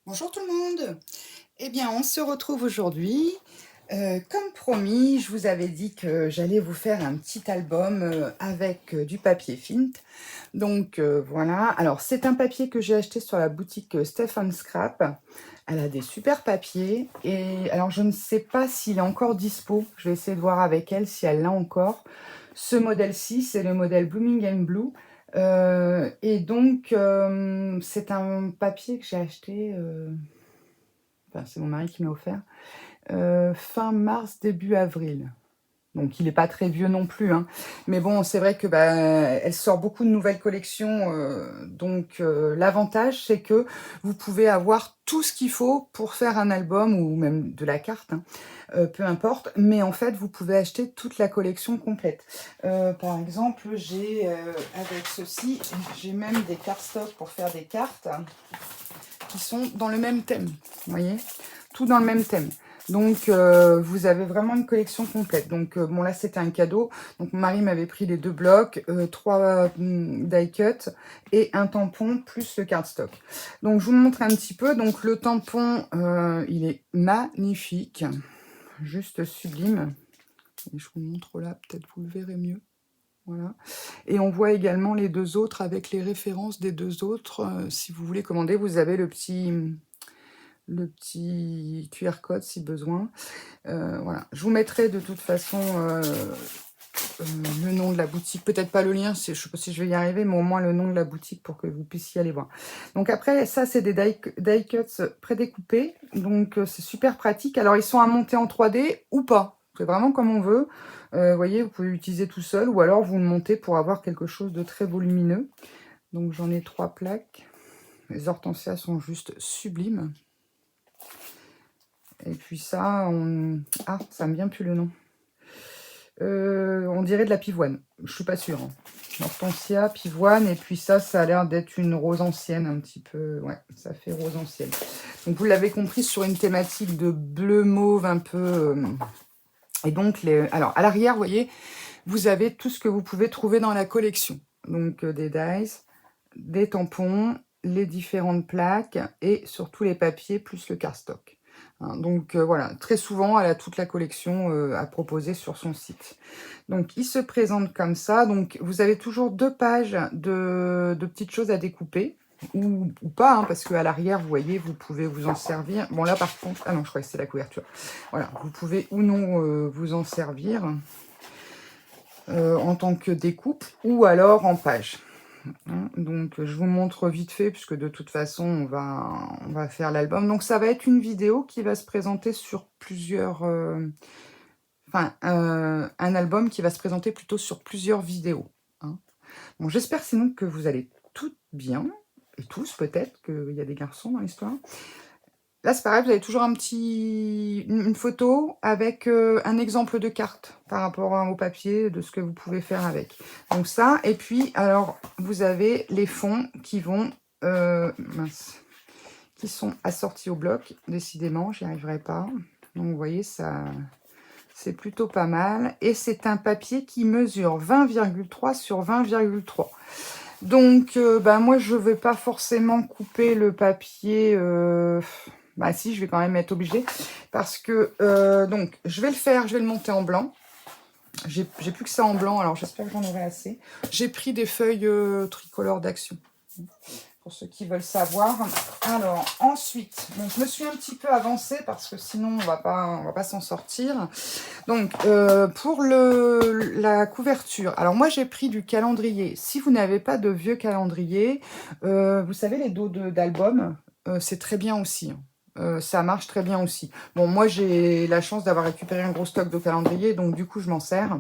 Bonjour tout le monde. Eh bien, on se retrouve aujourd'hui. Comme promis, je vous avais dit que j'allais vous faire un petit album avec du papier Fint. Donc voilà. Alors, c'est un papier que j'ai acheté sur la boutique Stephen Scrap. Elle a des super papiers. Et alors, je ne sais pas s'il est encore dispo. Je vais essayer de voir avec elle si elle l'a encore. Ce modèle-ci, c'est le modèle Blooming and Blue. Et donc, c'est un papier que j'ai acheté, enfin, c'est mon mari qui m'a offert, fin mars, début avril. Donc, il n'est pas très vieux non plus, hein. Mais bon, c'est vrai que elle sort beaucoup de nouvelles collections. Donc, l'avantage, c'est que vous pouvez avoir tout ce qu'il faut pour faire un album ou même de la carte, hein, peu importe. Mais en fait, vous pouvez acheter toute la collection complète. Par exemple, j'ai avec ceci, j'ai même des cardstocks pour faire des cartes qui sont dans le même thème. Vous voyez, tout dans le même thème. Donc, vous avez vraiment une collection complète. Donc, bon, là, c'était un cadeau. Donc, mon mari m'avait pris les 2 blocs, 3 die cut et un tampon plus le cardstock. Donc, je vous montre un petit peu. Donc, le tampon, il est magnifique. Juste sublime. Et je vous montre là, peut-être vous le verrez mieux. Voilà. Et on voit également les 2 autres avec les références des 2 autres. Si vous voulez commander, vous avez le petit QR code si besoin. Voilà. Je vous mettrai de toute façon le nom de la boutique. Peut-être pas le lien, je ne sais pas si je vais y arriver, mais au moins le nom de la boutique pour que vous puissiez aller voir. Donc après, ça, c'est des die cuts prédécoupés. Donc c'est super pratique. Alors, ils sont à monter en 3D ou pas. C'est vraiment comme on veut. Vous voyez, vous pouvez l'utiliser tout seul ou alors vous le montez pour avoir quelque chose de très volumineux. Donc j'en ai 3 plaques. Les hortensias sont juste sublimes. Et puis ça, ah, ça me vient plus le nom. On dirait de la pivoine. Je suis pas sûre, hein. Hortensia, pivoine, et puis ça a l'air d'être une rose ancienne, un petit peu. Ouais, ça fait rose ancienne. Donc vous l'avez compris, sur une thématique de bleu mauve un peu. Et donc, alors à l'arrière, vous voyez, vous avez tout ce que vous pouvez trouver dans la collection. Donc des dies, des tampons, les différentes plaques et surtout les papiers plus le cardstock. Hein, donc voilà, très souvent, elle a toute la collection à proposer sur son site. Donc, il se présente comme ça. Donc, vous avez toujours 2 pages de petites choses à découper. Ou pas, hein, parce qu'à l'arrière, vous voyez, vous pouvez vous en servir. Bon, là, par contre... Ah non, je crois que c'est la couverture. Voilà, vous pouvez ou non vous en servir en tant que découpe ou alors en page. Hein, donc, je vous montre vite fait, puisque de toute façon, on va faire l'album. Donc, ça va être une vidéo qui va se présenter sur plusieurs... Enfin, un album qui va se présenter plutôt sur plusieurs vidéos. Hein. Bon, j'espère sinon que vous allez toutes bien, et tous peut-être, qu'il y a des garçons dans l'histoire. Là, c'est pareil, vous avez toujours une photo avec un exemple de carte par rapport au papier, de ce que vous pouvez faire avec. Donc ça, et puis, alors, vous avez les fonds qui vont... qui sont assortis au bloc. Décidément, j'y arriverai pas. Donc, vous voyez, ça... C'est plutôt pas mal. Et c'est un papier qui mesure 20,3 sur 20,3. Donc, moi, je ne vais pas forcément couper le papier. Bah si, je vais quand même être obligée. Parce que, donc, je vais le faire, je vais le monter en blanc. J'ai plus que ça en blanc, alors j'espère que j'en aurai assez. J'ai pris des feuilles tricolores d'Action. Pour ceux qui veulent savoir. Alors, ensuite, donc, je me suis un petit peu avancée parce que sinon, on va pas s'en sortir. Donc, pour la couverture, alors moi, j'ai pris du calendrier. Si vous n'avez pas de vieux calendrier, vous savez, les dos d'album, c'est très bien aussi. Ça marche très bien aussi. Bon, moi, j'ai la chance d'avoir récupéré un gros stock de calendrier, donc du coup, je m'en sers.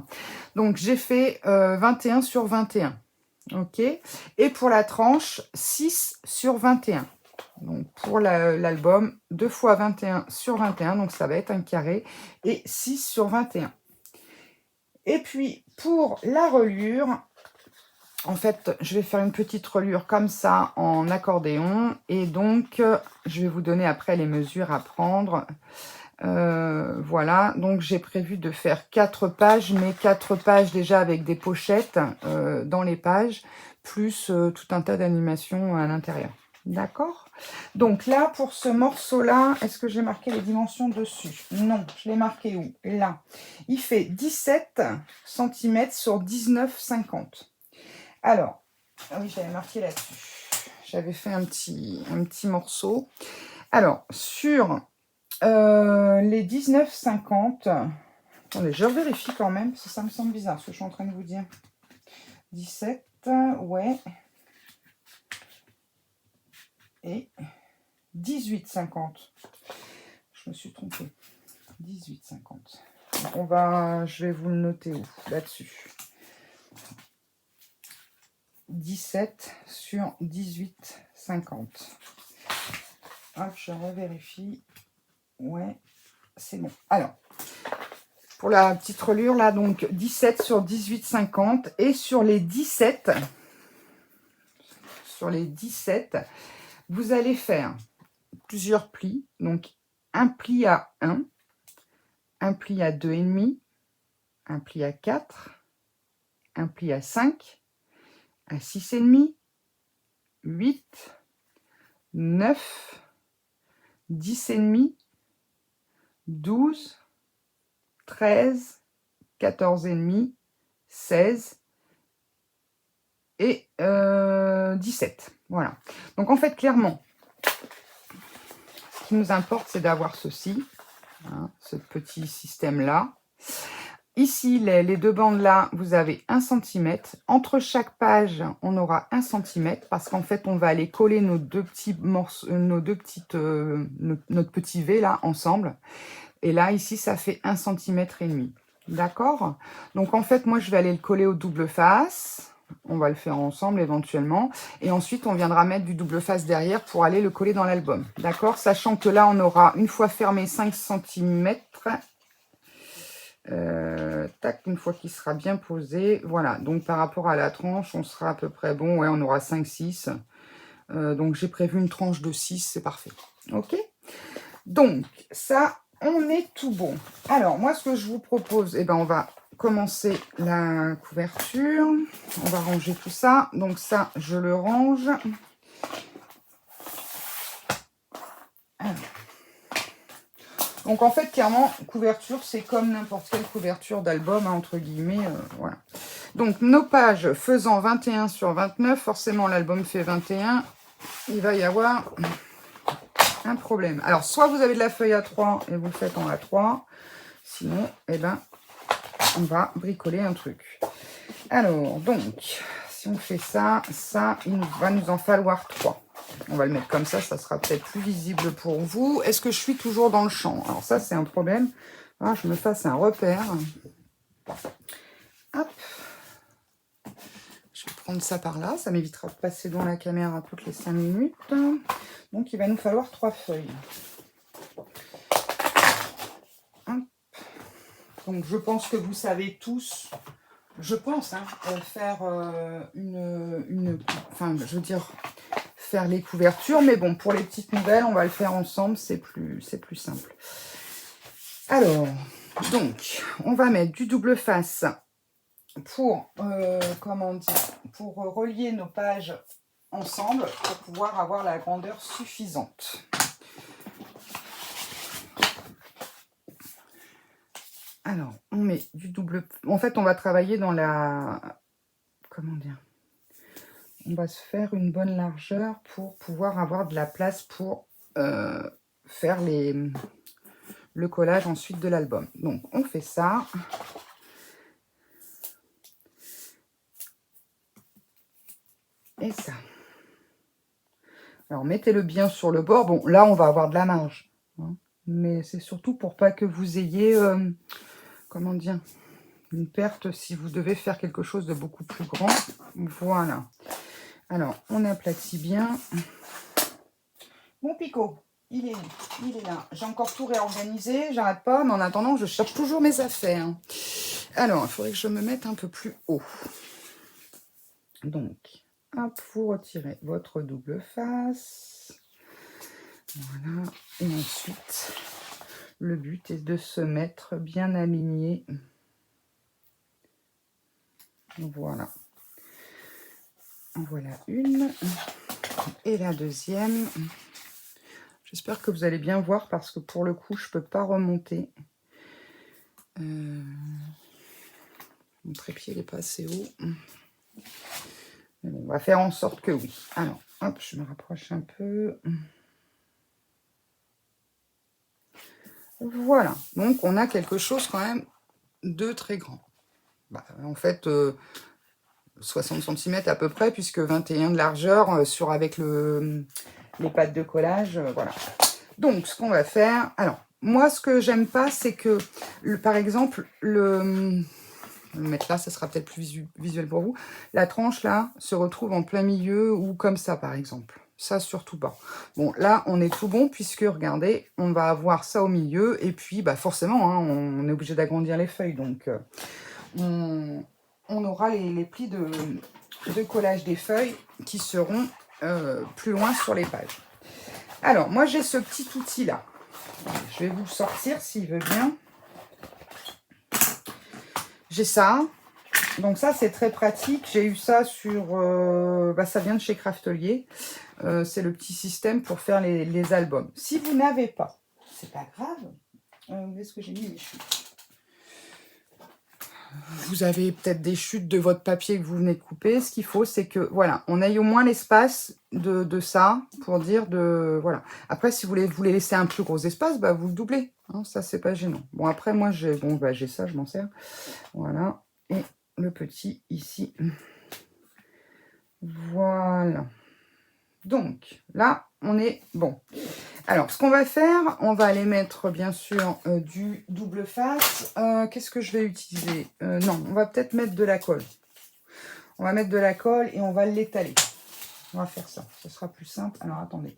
Donc, j'ai fait 21 sur 21. Ok. Et pour la tranche, 6 sur 21. Donc pour l'album, 2 fois 21 sur 21. Donc ça va être un carré. Et 6 sur 21. Et puis pour la reliure, en fait, je vais faire une petite reliure comme ça en accordéon. Et donc, je vais vous donner après les mesures à prendre. Voilà, donc j'ai prévu de faire 4 pages, mais 4 pages déjà avec des pochettes dans les pages, plus tout un tas d'animations à l'intérieur. D'accord? Donc là, pour ce morceau-là, est-ce que j'ai marqué les dimensions dessus? Non, je l'ai marqué où? Là. Il fait 17 cm sur 19,50. Alors, ah oui, j'avais marqué là-dessus. J'avais fait un petit morceau. Alors, sur les 19,50, attendez, je vérifie quand même, parce que ça me semble bizarre, ce que je suis en train de vous dire. 17, ouais. Et 18,50. Je me suis trompée. 18,50. Je vais vous le noter où? Là-dessus. 17 sur 18,50. Hop, je revérifie. Ouais, c'est bon. Alors, pour la petite reliure, là, donc 17 sur 18,50. Et sur les 17, vous allez faire plusieurs plis. Donc, un pli à 1, un pli à 2,5, un pli à 4, un pli à 5, à 6,5, 8, 9, 10,5, 12, 13, 14,5, 16 et 17. Voilà. Donc, en fait, clairement, ce qui nous importe, c'est d'avoir ceci, hein, ce petit système-là. Ici, les deux bandes là, vous avez 1 cm. Entre chaque page, on aura 1 cm parce qu'en fait, on va aller coller nos deux petits morceaux, notre petit V là ensemble. Et là, ici, ça fait 1,5 cm. D'accord? Donc, en fait, moi, je vais aller le coller au double face. On va le faire ensemble éventuellement. Et ensuite, on viendra mettre du double face derrière pour aller le coller dans l'album. D'accord? Sachant que là, on aura, une fois fermé, 5 cm. Tac, une fois qu'il sera bien posé. Voilà, donc par rapport à la tranche, on sera à peu près bon. Ouais, on aura 5-6. Donc, j'ai prévu une tranche de 6, c'est parfait. Ok? Donc, ça, on est tout bon. Alors, moi, ce que je vous propose, eh ben, on va commencer la couverture. On va ranger tout ça. Donc, ça, je le range. Alors. Donc, en fait, clairement, couverture, c'est comme n'importe quelle couverture d'album, hein, entre guillemets. Voilà. Donc, nos pages faisant 21 sur 29, forcément, l'album fait 21. Il va y avoir un problème. Alors, soit vous avez de la feuille A3 et vous le faites en A3. Sinon, eh ben, on va bricoler un truc. Alors, donc, si on fait ça, il va nous en falloir 3. On va le mettre comme ça sera peut-être plus visible pour vous. Est-ce que je suis toujours dans le champ? Alors ça, c'est un problème. Ah, je me fasse un repère. Hop. Je vais prendre ça par là. Ça m'évitera de passer devant la caméra toutes les 5 minutes. Donc, il va nous falloir 3 feuilles. Hop. Donc, je pense que vous savez tous... Je pense faire faire les couvertures, mais bon, pour les petites nouvelles, on va le faire ensemble, c'est plus simple. Alors, donc, on va mettre du double face pour, pour relier nos pages ensemble, pour pouvoir avoir la grandeur suffisante. Alors, on met du double... En fait, on va travailler dans la... Comment dire? On va se faire une bonne largeur pour pouvoir avoir de la place pour faire le collage ensuite de l'album. Donc, on fait ça. Et ça. Alors, mettez-le bien sur le bord. Bon, là, on va avoir de la marge. Hein, mais c'est surtout pour pas que vous ayez... comment dire, une perte si vous devez faire quelque chose de beaucoup plus grand. Voilà. Alors, on aplatit bien. Mon picot, il est là. J'ai encore tout réorganisé, j'arrête pas, mais en attendant, je cherche toujours mes affaires. Alors, il faudrait que je me mette un peu plus haut. Donc, hop, vous retirez votre double face. Voilà. Et ensuite, le but est de se mettre bien aligné. Voilà. En voilà une. Et la deuxième. J'espère que vous allez bien voir parce que pour le coup, je ne peux pas remonter. Mon trépied n'est pas assez haut. Mais bon, on va faire en sorte que oui. Alors, hop, je me rapproche un peu. Voilà. Donc, on a quelque chose quand même de très grand. Bah, en fait, 60 cm à peu près, puisque 21 de largeur avec les pattes de collage. Voilà. Donc, ce qu'on va faire... Alors, moi, ce que j'aime pas, c'est que, par exemple, le mettre là, ça sera peut-être plus visuel pour vous. La tranche, là, se retrouve en plein milieu ou comme ça, par exemple. Ça, surtout pas. Bon, là, on est tout bon puisque, regardez, on va avoir ça au milieu. Et puis, bah, forcément, hein, on est obligé d'agrandir les feuilles. Donc, on aura les plis de collage des feuilles qui seront plus loin sur les pages. Alors, moi, j'ai ce petit outil-là. Je vais vous le sortir s'il veut bien. J'ai ça. Donc ça, c'est très pratique. J'ai eu ça sur... ça vient de chez Craftelier. C'est le petit système pour faire les albums. Si vous n'avez pas, c'est pas grave. Où est-ce que j'ai mis mes chutes? Vous avez peut-être des chutes de votre papier que vous venez de couper. Ce qu'il faut, c'est que, voilà, on aille au moins l'espace de ça pour dire de... Voilà. Après, si vous voulez laisser un plus gros espace, bah, vous le doublez. Hein, ça, c'est pas gênant. Bon, après, moi, j'ai ça, je m'en sers. Voilà. Et le petit ici. Voilà. Donc, là, on est bon. Alors, ce qu'on va faire, on va aller mettre, bien sûr, du double face. Qu'est-ce que je vais utiliser? Non, on va peut-être mettre de la colle. On va mettre de la colle et on va l'étaler. On va faire ça. Ce sera plus simple. Alors, attendez.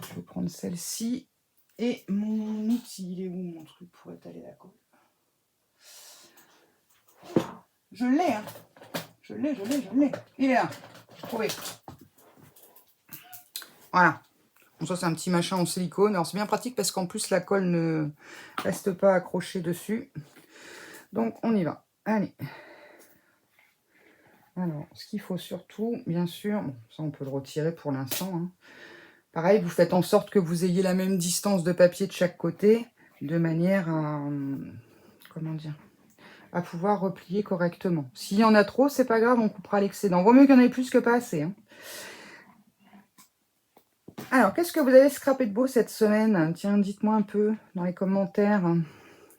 Je vais prendre celle-ci. Et mon outil, il est où, mon truc, pour étaler la colle? Je l'ai, hein. Je l'ai. Il est là. Trouvez. Voilà. Bon, ça, c'est un petit machin en silicone. Alors, c'est bien pratique parce qu'en plus, la colle ne reste pas accrochée dessus. Donc, on y va. Allez. Alors, ce qu'il faut surtout, bien sûr, bon, ça, on peut le retirer pour l'instant. Hein. Pareil, vous faites en sorte que vous ayez la même distance de papier de chaque côté, de manière à... Comment dire? À pouvoir replier correctement. S'il y en a trop, c'est pas grave, on coupera l'excédent. Vaut mieux qu'il y en ait plus que pas assez. Hein. Alors, qu'est-ce que vous avez scrapé de beau cette semaine? Tiens, dites-moi un peu dans les commentaires.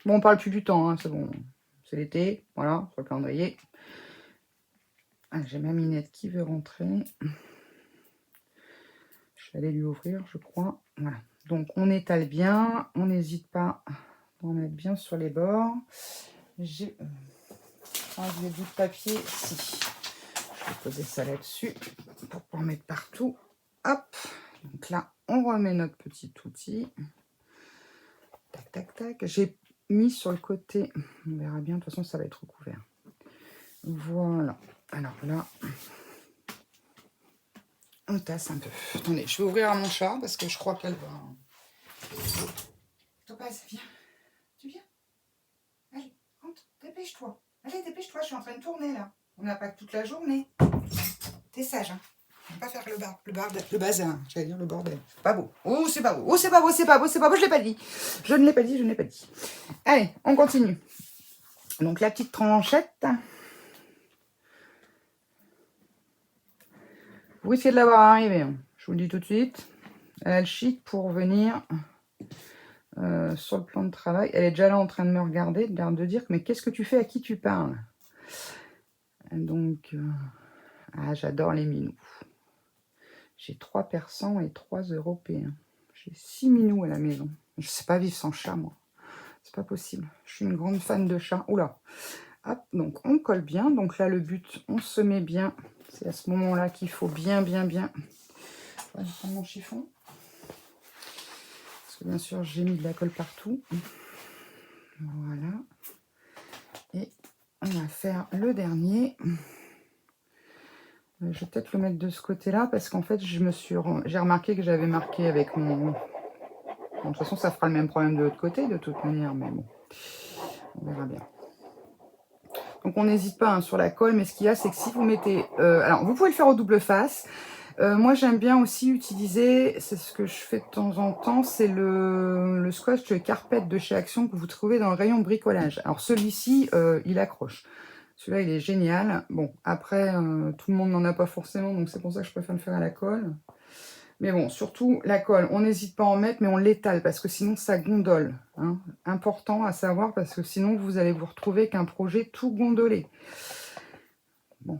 Bon, on parle plus du temps, hein, c'est bon. C'est l'été, voilà, sur le calendrier. Ah, j'ai ma minette qui veut rentrer. Je vais aller lui ouvrir, je crois. Voilà. Donc, on étale bien. On n'hésite pas d'en mettre bien sur les bords. J'ai du bout de papier ici. Je vais poser ça là-dessus pour pouvoir mettre partout. Hop. Donc là, on remet notre petit outil. Tac, tac, tac. J'ai mis sur le côté. On verra bien. De toute façon, ça va être recouvert. Voilà. Alors là, on tasse un peu. Attendez, je vais ouvrir à mon chat parce que je crois qu'elle va... Topaz, viens. Tu viens? Allez, rentre, dépêche-toi. Allez, dépêche-toi, je suis en train de tourner là. On n'a pas que toute la journée. T'es sage, hein. On va pas faire le bazar. J'allais dire le bordel. Pas beau. Oh, c'est pas beau. Oh, c'est pas beau, c'est pas beau, c'est pas beau. Je l'ai pas dit. Je ne l'ai pas dit, je ne l'ai pas dit. Allez, on continue. Donc, la petite tranchette. Vous risquez de l'avoir arrivé. Hein. Je vous le dis tout de suite. Elle a le chic pour venir sur le plan de travail. Elle est déjà là en train de me regarder, de dire mais qu'est-ce que tu fais, à qui tu parles? Donc, j'adore les minous. J'ai 3 persans et 3 européens. J'ai 6 minous à la maison. Je sais pas vivre sans chat, moi. C'est pas possible. Je suis une grande fan de chat. Oula. Hop, donc on colle bien. Donc là, le but, on se met bien. C'est à ce moment-là qu'il faut bien. Je vais prendre mon chiffon. Parce que bien sûr, j'ai mis de la colle partout. Voilà. Et on va faire le dernier. Je vais peut-être le mettre de ce côté-là parce qu'en fait, j'ai remarqué que j'avais marqué avec mon... Bon, de toute façon, ça fera le même problème de l'autre côté, de toute manière, mais bon, on verra bien. Donc, on n'hésite pas hein, sur la colle, mais ce qu'il y a, c'est que si vous mettez... alors, vous pouvez le faire au double face, Moi, j'aime bien aussi utiliser, c'est ce que je fais de temps en temps, c'est le scotch carpette de chez Action que vous trouvez dans le rayon bricolage. Alors celui-ci, il accroche. Celui-là, il est génial. Bon, après, tout le monde n'en a pas forcément, donc c'est pour ça que je préfère le faire à la colle. Mais bon, surtout la colle, on n'hésite pas à en mettre, mais on l'étale, parce que sinon ça gondole. Hein. Important à savoir, parce que sinon vous allez vous retrouver qu'un projet tout gondolé. Bon,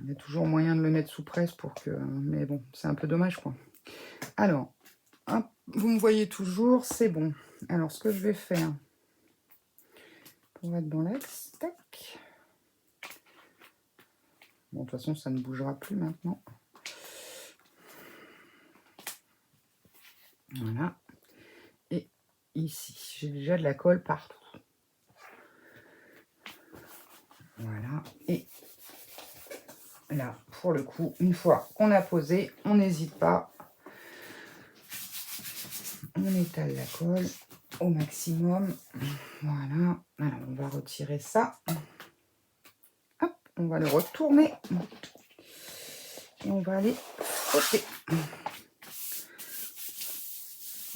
il y a toujours moyen de le mettre sous presse pour que... Mais bon, c'est un peu dommage, quoi. Alors, hop, vous me voyez toujours, c'est bon. Alors, ce que je vais faire, pour être dans l'axe, tac. Bon, de toute façon, ça ne bougera plus maintenant. Voilà. Et ici, j'ai déjà de la colle partout. Voilà. Et là, pour le coup, une fois qu'on a posé, on n'hésite pas. On étale la colle au maximum. Voilà. Alors, on va retirer ça. Hop, on va le retourner. Et on va aller frotter.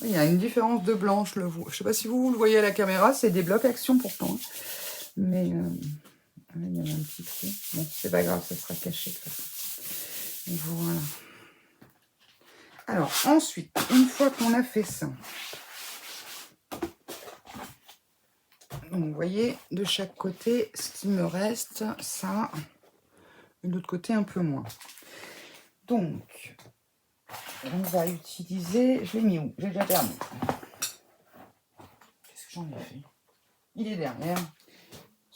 Il y a une différence de blanc, je ne sais pas si vous le voyez à la caméra, c'est des blocs Action pourtant. Mais il y avait un petit trou. Bon, c'est pas grave, ça sera caché de toute façon. Voilà. Alors, ensuite, une fois qu'on a fait ça, donc, vous voyez, de chaque côté, ce qui me reste, ça, et de l'autre côté, un peu moins. Donc, on va utiliser... Je l'ai mis où? J'ai déjà terminé. Qu'est-ce que j'en ai fait? Il est derrière.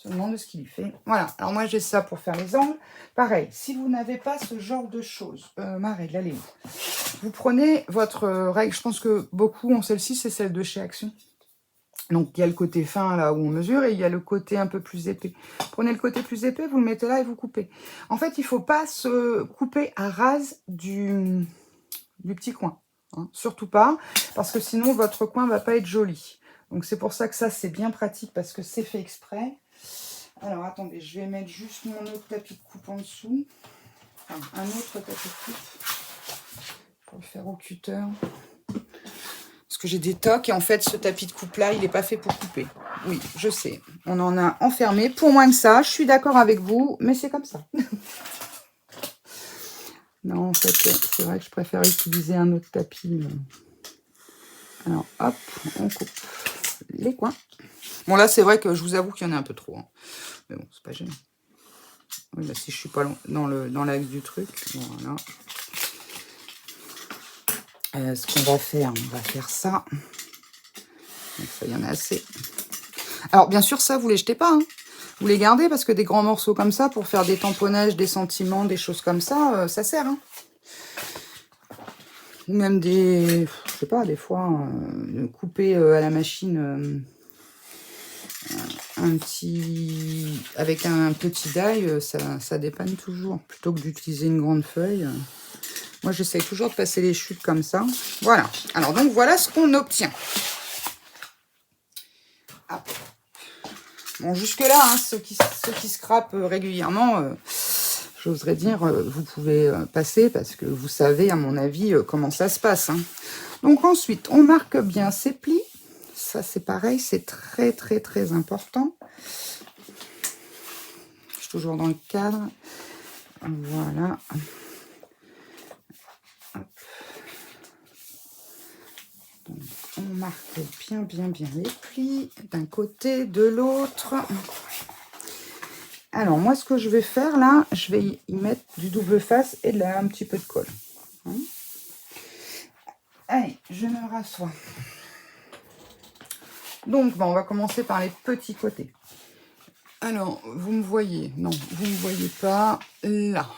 Je me demande ce qu'il y fait. Voilà, alors moi, j'ai ça pour faire les angles. Pareil, si vous n'avez pas ce genre de choses... ma règle, elle est où? Vous prenez votre règle, je pense que beaucoup ont celle-ci, c'est celle de chez Action. Donc, il y a le côté fin, là, où on mesure, et il y a le côté un peu plus épais. Prenez le côté plus épais, vous le mettez là et vous coupez. En fait, il ne faut pas se couper à rase du petit coin. Hein. Surtout pas, parce que sinon, votre coin ne va pas être joli. Donc, c'est pour ça que ça, c'est bien pratique, parce que c'est fait exprès. Alors, attendez, je vais mettre juste mon autre tapis de coupe en dessous. Enfin, un autre tapis de coupe. Pour le faire au cutter. Parce que j'ai des tocs et en fait ce tapis de coupe là il n'est pas fait pour couper. Oui, je sais, on en a enfermé pour moins que ça, je suis d'accord avec vous, mais c'est comme ça. Non, en fait c'est vrai que je préfère utiliser un autre tapis. Alors hop, on coupe les coins. Bon là c'est vrai que je vous avoue qu'il y en a un peu trop. Hein. Mais bon, c'est pas gênant. Oui, là, si je suis pas dans l'axe du truc, voilà. Ce qu'on va faire, on va faire ça. Donc ça, il y en a assez. Alors, bien sûr, ça, vous les jetez pas. Hein. Vous les gardez parce que des grands morceaux comme ça, pour faire des tamponnages, des sentiments, des choses comme ça, ça sert. Hein. Ou même des, je sais pas, des fois, couper à la machine un petit, avec un petit die, ça dépanne toujours. Plutôt que d'utiliser une grande feuille. Moi, j'essaie toujours de passer les chutes comme ça. Voilà. Alors, donc, voilà ce qu'on obtient. Ah. Bon, jusque-là, hein, ceux qui scrapent régulièrement, j'oserais dire, vous pouvez passer parce que vous savez, à mon avis, comment ça se passe. Hein. Donc, ensuite, on marque bien ses plis. Ça, c'est pareil, c'est très, très, très important. Je suis toujours dans le cadre. Voilà. Donc, on marque bien, bien, bien les plis d'un côté, de l'autre. Alors, moi, ce que je vais faire, là, je vais y mettre du double face et là, un petit peu de colle. Hein. Allez, je me rassois. Donc, on va commencer par les petits côtés. Alors, vous me voyez? Non, vous ne me voyez pas. Là.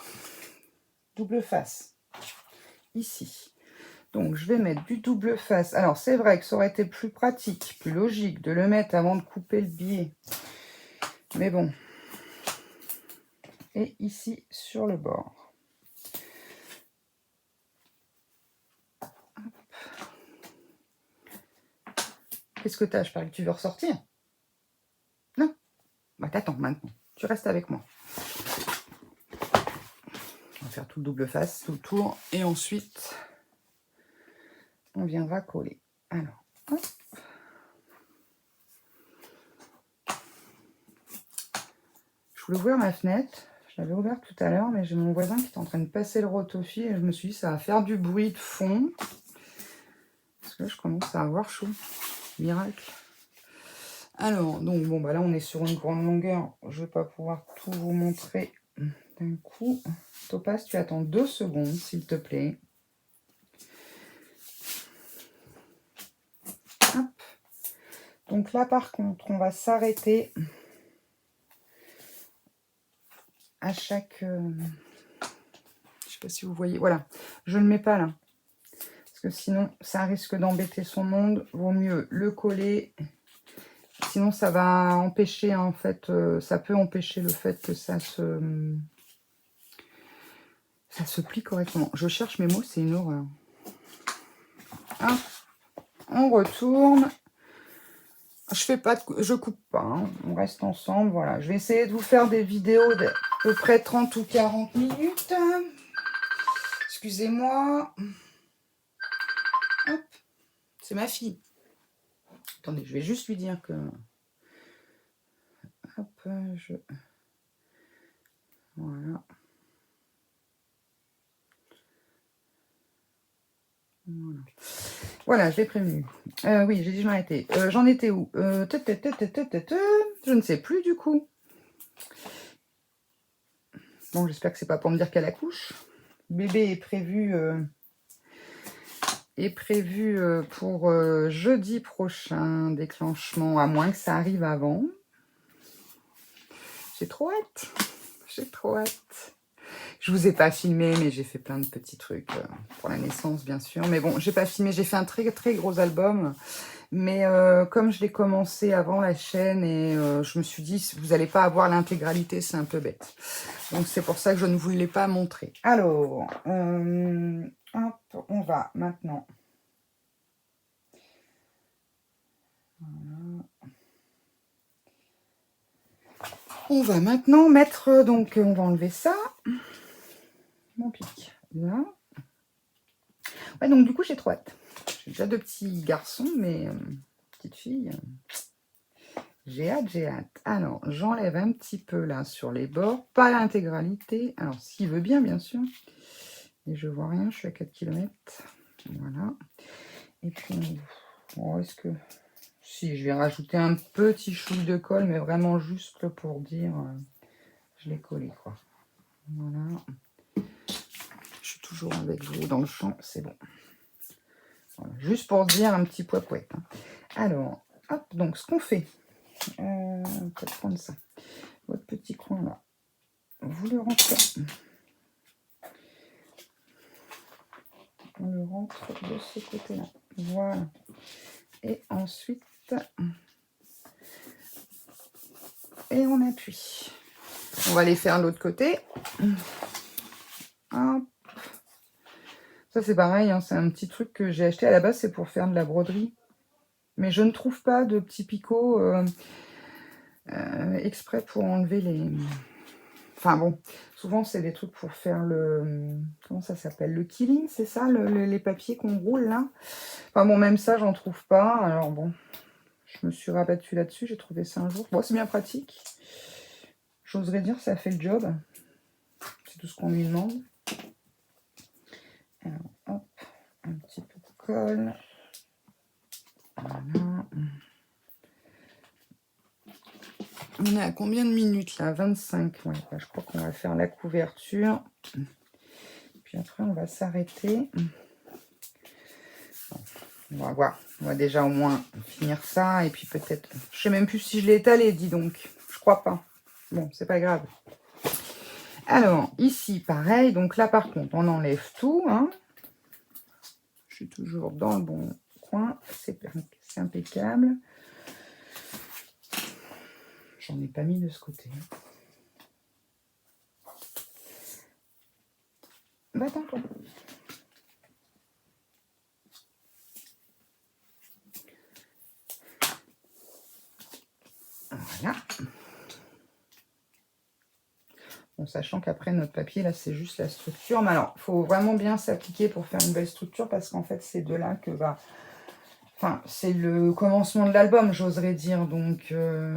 Double face. Ici. Donc, je vais mettre du double face. Alors, c'est vrai que ça aurait été plus pratique, plus logique de le mettre avant de couper le biais. Mais bon. Et ici, sur le bord. Qu'est-ce que tu as? Je parle que tu veux ressortir? Non? Bah, t'attends maintenant. Tu restes avec moi. On va faire tout le double face, tout le tour. Et ensuite, on viendra coller. Alors, hop. Je voulais ouvrir ma fenêtre. Je l'avais ouverte tout à l'heure, mais j'ai mon voisin qui est en train de passer le rotofi et je me suis dit ça va faire du bruit de fond. Parce que là, je commence à avoir chaud. Miracle. Alors, donc, bon, bah là, on est sur une grande longueur. Je vais pas pouvoir tout vous montrer d'un coup. Topaz, tu attends 2 secondes, s'il te plaît. Hop. Donc là, par contre, on va s'arrêter à chaque... je sais pas si vous voyez. Voilà, je ne le mets pas là. Parce que sinon, ça risque d'embêter son monde. Vaut mieux le coller. Sinon, ça va empêcher, en fait, ça peut empêcher le fait que ça se plie correctement. Je cherche mes mots, c'est une horreur. Hop, on retourne. Je coupe pas, hein. On reste ensemble. Voilà, je vais essayer de vous faire des vidéos d'à peu près 30 ou 40 minutes. Excusez-moi. Hop, c'est ma fille. Attendez, je vais juste lui dire que... Hop, voilà. Voilà, je l'ai prévenu. Oui, j'ai dit j'en étais. J'en étais où? Je ne sais plus du coup. Bon, j'espère que c'est pas pour me dire qu'elle accouche. Bébé est prévu pour jeudi prochain, déclenchement, à moins que ça arrive avant. J'ai trop hâte. J'ai trop hâte. Je vous ai pas filmé, mais j'ai fait plein de petits trucs pour la naissance, bien sûr. Mais bon, j'ai pas filmé. J'ai fait un très très gros album. Mais comme je l'ai commencé avant la chaîne et je me suis dit, vous n'allez pas avoir l'intégralité, c'est un peu bête. Donc c'est pour ça que je ne vous l'ai pas montré. Alors, hop, on va maintenant... Voilà. On va maintenant mettre, donc on va enlever ça. Mon pic, là. Ouais, donc du coup, j'ai trop hâte. J'ai déjà 2 petits garçons, mais petite fille... J'ai hâte, j'ai hâte. Alors, j'enlève un petit peu là sur les bords, pas l'intégralité. Alors, s'il veut bien, bien sûr. Et je vois rien, je suis à 4 km. Voilà. Et puis, oh, est-ce que... Si, je vais rajouter un petit chouille de colle, mais vraiment juste pour dire... je l'ai collé, quoi. Voilà. Je suis toujours avec vous dans le champ, c'est bon. Voilà. Juste pour dire un petit poète. Hein. Alors, hop, donc ce qu'on fait... on peut prendre ça. Votre petit coin là. Vous le rentrez. On le rentre de ce côté-là. Voilà. Et ensuite, et on appuie. On va aller faire l'autre côté. Hop. Ça, c'est pareil, hein, c'est un petit truc que j'ai acheté à la base, c'est pour faire de la broderie. Mais je ne trouve pas de petits picots exprès pour enlever les... Enfin bon, souvent c'est des trucs pour faire le... Comment ça s'appelle? Le killing, c'est ça, les papiers qu'on roule là? Enfin bon, même ça, j'en trouve pas. Alors bon, je me suis rabattue là-dessus, j'ai trouvé ça un jour. Bon, c'est bien pratique. J'oserais dire ça fait le job. C'est tout ce qu'on lui demande. Alors, hop, un petit peu de colle. Voilà. On est à combien de minutes là? 25. Ouais, bah, je crois qu'on va faire la couverture. Puis après, on va s'arrêter. Bon, on va voir. On va déjà au moins finir ça. Et puis peut-être... Je sais même plus si je l'ai étalé, dis donc. Je crois pas. Bon, c'est pas grave. Alors, ici, pareil. Donc là, par contre, on enlève tout. Hein. Je suis toujours dans le bon coin. C'est impeccable. J'en ai pas mis de ce côté. Bah, attends, toi. Voilà. Bon, sachant qu'après notre papier, là, c'est juste la structure. Mais alors, il faut vraiment bien s'appliquer pour faire une belle structure, parce qu'en fait, c'est de là que va... Enfin, c'est le commencement de l'album, j'oserais dire, donc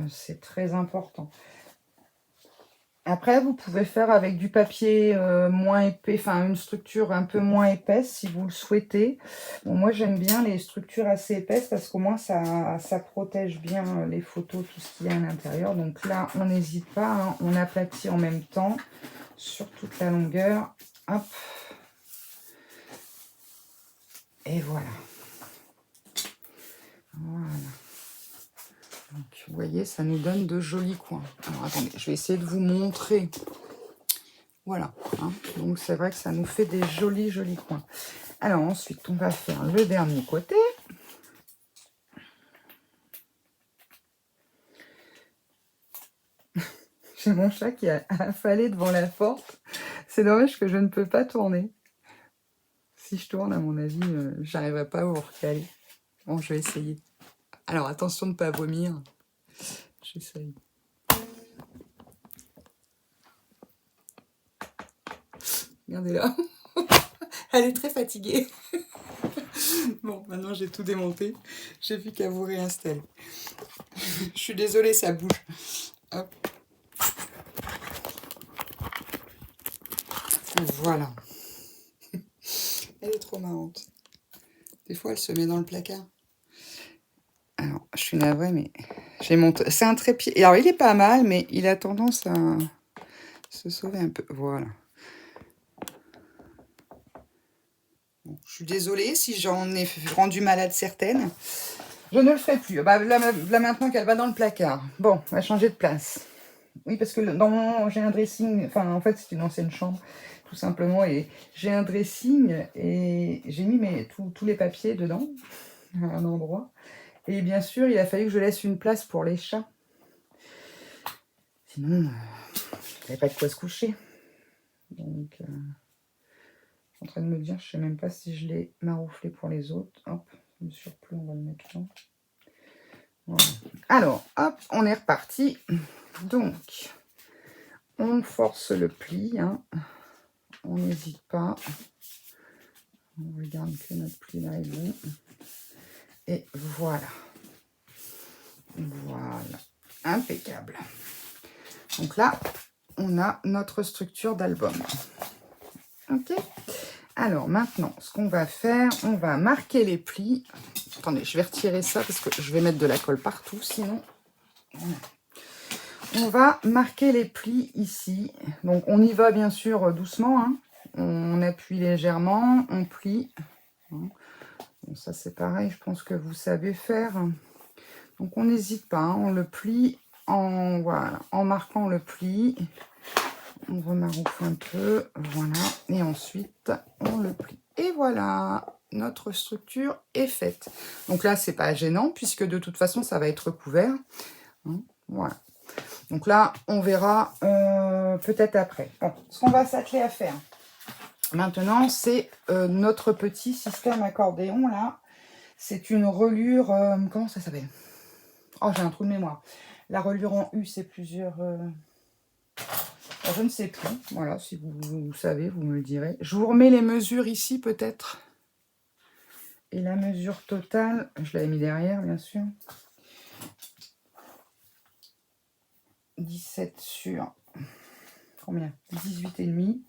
c'est très important. Après, vous pouvez faire avec du papier moins épais, enfin une structure un peu moins épaisse si vous le souhaitez. Bon, moi, j'aime bien les structures assez épaisses parce qu'au moins, ça protège bien les photos, tout ce qu'il y a à l'intérieur. Donc là, on n'hésite pas, hein, on aplatit en même temps sur toute la longueur. Hop. Et voilà. Voilà. Donc, vous voyez, ça nous donne de jolis coins. Alors, attendez, je vais essayer de vous montrer. Voilà, hein. Donc c'est vrai que ça nous fait des jolis, jolis coins. Alors ensuite, on va faire le dernier côté. J'ai mon chat qui a affalé devant la porte. C'est dommage que je ne peux pas tourner. Si je tourne, à mon avis, j'arriverai pas à vous recaler. Bon, je vais essayer. Alors attention de ne pas vomir. J'essaye. Regardez-la. Elle est très fatiguée. Bon, maintenant j'ai tout démonté. J'ai plus qu'à vous réinstaller. Je suis désolée, ça bouge. Hop. Voilà. Elle est trop marrante. Des fois, elle se met dans le placard. Alors, je suis navrée, mais j'ai monté. C'est un trépied. Alors, il est pas mal, mais il a tendance à se sauver un peu. Voilà. Bon, je suis désolée si j'en ai rendu malade certaines. Je ne le ferai plus. Bah, là maintenant qu'elle va dans le placard. Bon, on va changer de place. Oui, parce que j'ai un dressing. Enfin, en fait, c'est une ancienne chambre, tout simplement. Et j'ai un dressing et j'ai mis tous les papiers dedans, à un endroit. Et bien sûr, il a fallu que je laisse une place pour les chats. Sinon, il n'y avait pas de quoi se coucher. Donc, je suis en train de me dire, je ne sais même pas si je l'ai marouflé pour les autres. Hop, le surplus, on va le mettre là. Voilà. Alors, hop, on est reparti. Donc, on force le pli. Hein. On n'hésite pas. On regarde que notre pli là est bon. Et voilà. Voilà. Impeccable. Donc là, on a notre structure d'album. Ok. Alors maintenant, ce qu'on va faire, on va marquer les plis. Attendez, je vais retirer ça parce que je vais mettre de la colle partout, sinon. On va marquer les plis ici. Donc on y va bien sûr doucement. Hein. On appuie légèrement, on plie. Bon, ça c'est pareil, je pense que vous savez faire. Donc on n'hésite pas, hein, on le plie voilà, en marquant le pli. On remaroufle un peu, voilà, et ensuite on le plie. Et voilà, notre structure est faite. Donc là, c'est pas gênant puisque de toute façon, ça va être couvert. Hein, voilà. Donc là, on verra peut-être après. Bon, ce qu'on va s'atteler à faire maintenant, c'est notre petit système accordéon là. C'est une relure, comment ça s'appelle? Oh, j'ai un trou de mémoire. La relure en U, c'est plusieurs... je ne sais plus. Voilà, si vous savez, vous me le direz. Je vous remets les mesures ici, peut-être. Et la mesure totale, je l'avais mis derrière, bien sûr. 17 sur... Combien? 18,5.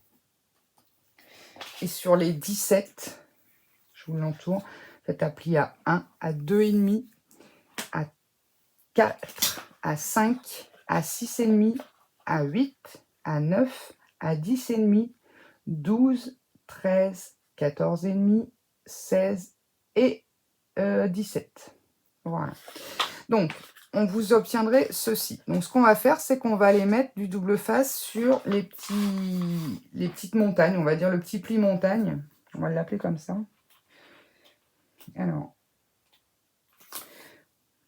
Et sur les 17, je vous l'entoure, faites un pli à 1, à 2,5, à 4, à 5, à 6,5, à 8, à 9, à 10,5, 12, 13, 14,5, 16 et 17. Voilà. Donc, on vous obtiendrez ceci. Donc, ce qu'on va faire, c'est qu'on va aller mettre du double face sur les petites montagnes. On va dire le petit pli montagne. On va l'appeler comme ça. Alors,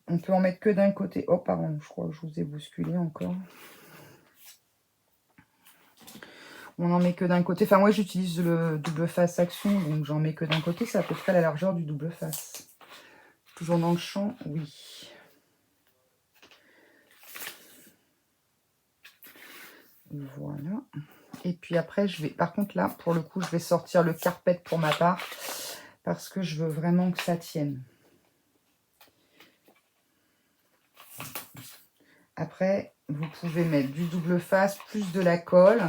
on peut en mettre que d'un côté. Oh, pardon, je crois que je vous ai bousculé encore. On n'en met que d'un côté. Enfin, moi, j'utilise le double face action, donc j'en mets que d'un côté. C'est à peu près la largeur du double face. Toujours dans le champ, oui. Voilà. Et puis après, je vais... Par contre, là, pour le coup, je vais sortir le carpet pour ma part. Parce que je veux vraiment que ça tienne. Après, vous pouvez mettre du double face, plus de la colle.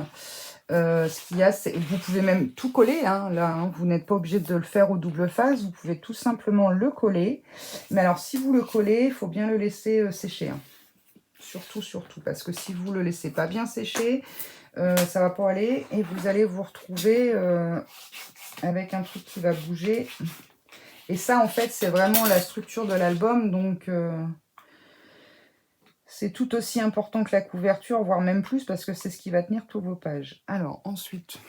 Ce qu'il y a, c'est vous pouvez même tout coller, hein, là, hein, vous n'êtes pas obligé de le faire au double face, vous pouvez tout simplement le coller. Mais alors, si vous le collez, il faut bien le laisser sécher. Hein. Surtout, parce que si vous ne le laissez pas bien sécher, ça va pas aller et vous allez vous retrouver avec un truc qui va bouger. Et ça, en fait, c'est vraiment la structure de l'album, donc... c'est tout aussi important que la couverture, voire même plus, parce que c'est ce qui va tenir toutes vos pages. Alors, ensuite,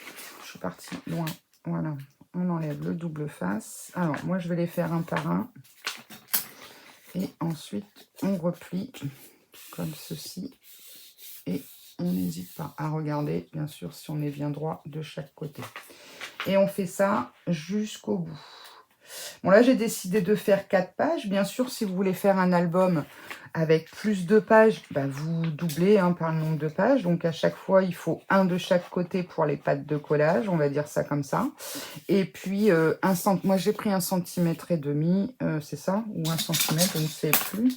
je suis partie loin. Voilà, on enlève le double face. Alors, moi, je vais les faire un par un. Et ensuite, on replie comme ceci. Et on n'hésite pas à regarder, bien sûr, si on est bien droit de chaque côté. Et on fait ça jusqu'au bout. Bon, là, j'ai décidé de faire 4 pages. Bien sûr, si vous voulez faire un album avec plus de pages, bah, vous doublez hein, par le nombre de pages. Donc, à chaque fois, il faut un de chaque côté pour les pattes de collage. On va dire ça comme ça. Et puis, moi, j'ai pris 1,5 cm, c'est ça? Ou 1 cm, je ne sais plus.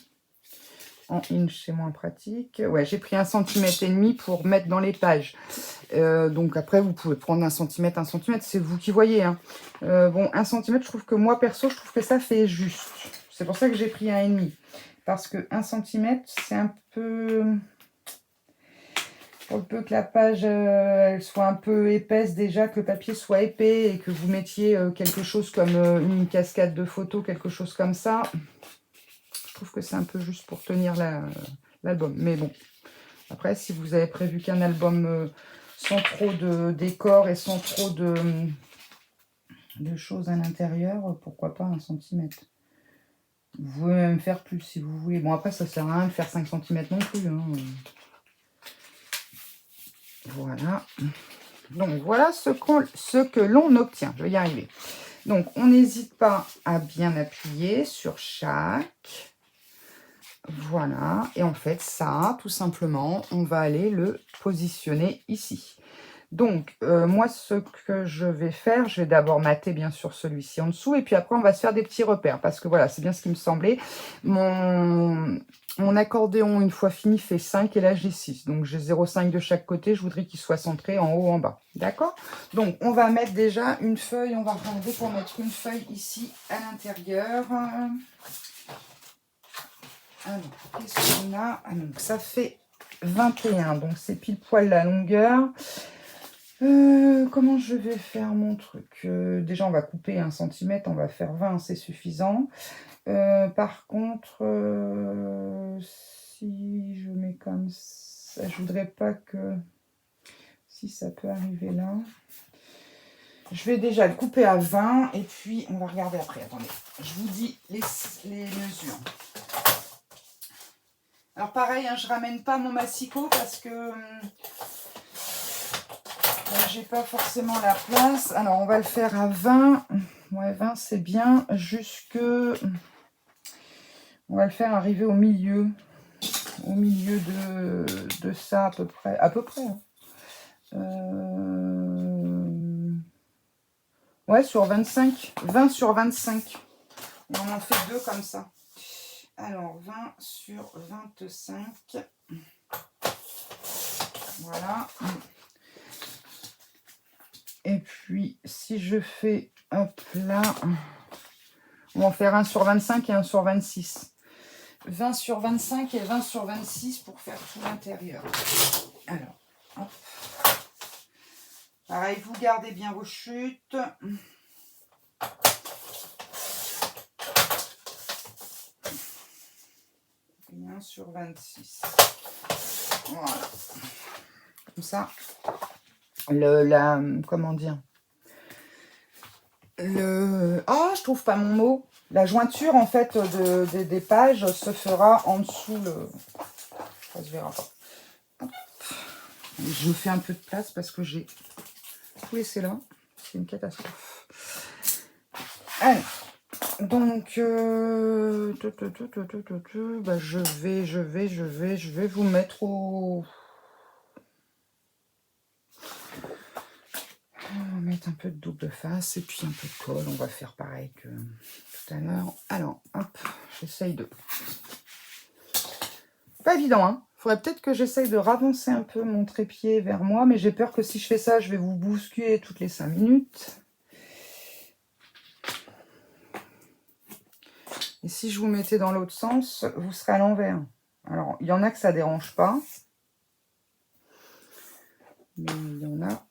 En inch, c'est moins pratique. Ouais, j'ai pris 1,5 cm pour mettre dans les pages. Donc après, vous pouvez prendre 1 cm, 1 cm, c'est vous qui voyez. Hein. Bon, 1 cm, je trouve que moi, perso, je trouve que ça fait juste. C'est pour ça que j'ai pris 1,5. Parce que 1 cm, c'est un peu... Pour peu que la page elle soit un peu épaisse déjà, que le papier soit épais et que vous mettiez quelque chose comme une cascade de photos, quelque chose comme ça. Je trouve que c'est un peu juste pour tenir l'album. Mais bon, après, si vous avez prévu qu'un album sans trop de décor et sans trop de choses à l'intérieur, pourquoi pas 1 cm. Vous pouvez même faire plus si vous voulez. Bon, après, ça sert à rien de faire 5 cm non plus. Hein. Voilà. Donc, voilà ce que l'on obtient. Je vais y arriver. Donc, on n'hésite pas à bien appuyer sur chaque... Voilà, et en fait, ça, tout simplement, on va aller le positionner ici. Donc, moi, ce que je vais faire, je vais d'abord mater, bien sûr, celui-ci en dessous, et puis après, on va se faire des petits repères, parce que voilà, c'est bien ce qui me semblait. Mon accordéon, une fois fini, fait 5, et là, j'ai 6. Donc, j'ai 0,5 de chaque côté, je voudrais qu'il soit centré en haut, en bas. D'accord? Donc, on va mettre déjà une feuille, on va regarder pour mettre une feuille ici, à l'intérieur. Alors, qu'est-ce qu'on a? Ah, donc, ça fait 21, donc c'est pile poil la longueur. Comment je vais faire mon truc? Déjà, on va couper 1 cm, on va faire 20, c'est suffisant. Par contre, si je mets comme ça, je voudrais pas que... Si ça peut arriver là. Je vais déjà le couper à 20 et puis on va regarder après. Attendez, je vous dis les mesures. Alors pareil, hein, je ramène pas mon massicot parce que j'ai pas forcément la place. Alors on va le faire à 20. Ouais, 20 c'est bien. Jusque... On va le faire arriver au milieu. Au milieu de ça à peu près. À peu près. Hein. Ouais, sur 25. 20 sur 25. Et on en fait 2 comme ça. Alors, 20 sur 25. Voilà. Et puis, si je fais, hop là, on va en faire 1 sur 25 et 1 sur 26. 20 sur 25 et 20 sur 26 pour faire tout l'intérieur. Alors, hop. Pareil, vous gardez bien vos chutes. Et 1 sur 26. Voilà. Comme ça. Comment dire? Je trouve pas mon mot. La jointure, en fait, des pages se fera en dessous ça se verra pas. Hop. Je fais un peu de place parce que j'ai tout laissé là. C'est une catastrophe. Alors, donc, bah, je vais vous mettre au... juste un peu de double face et puis un peu de colle. On va faire pareil que tout à l'heure. Alors, hop, j'essaye de... Pas évident, hein. Faudrait peut-être que j'essaye de ravancer un peu mon trépied vers moi, mais j'ai peur que si je fais ça, je vais vous bousculer toutes les 5 minutes. Et si je vous mettais dans l'autre sens, vous serez à l'envers. Alors, il y en a que ça dérange pas. Mais il y en a...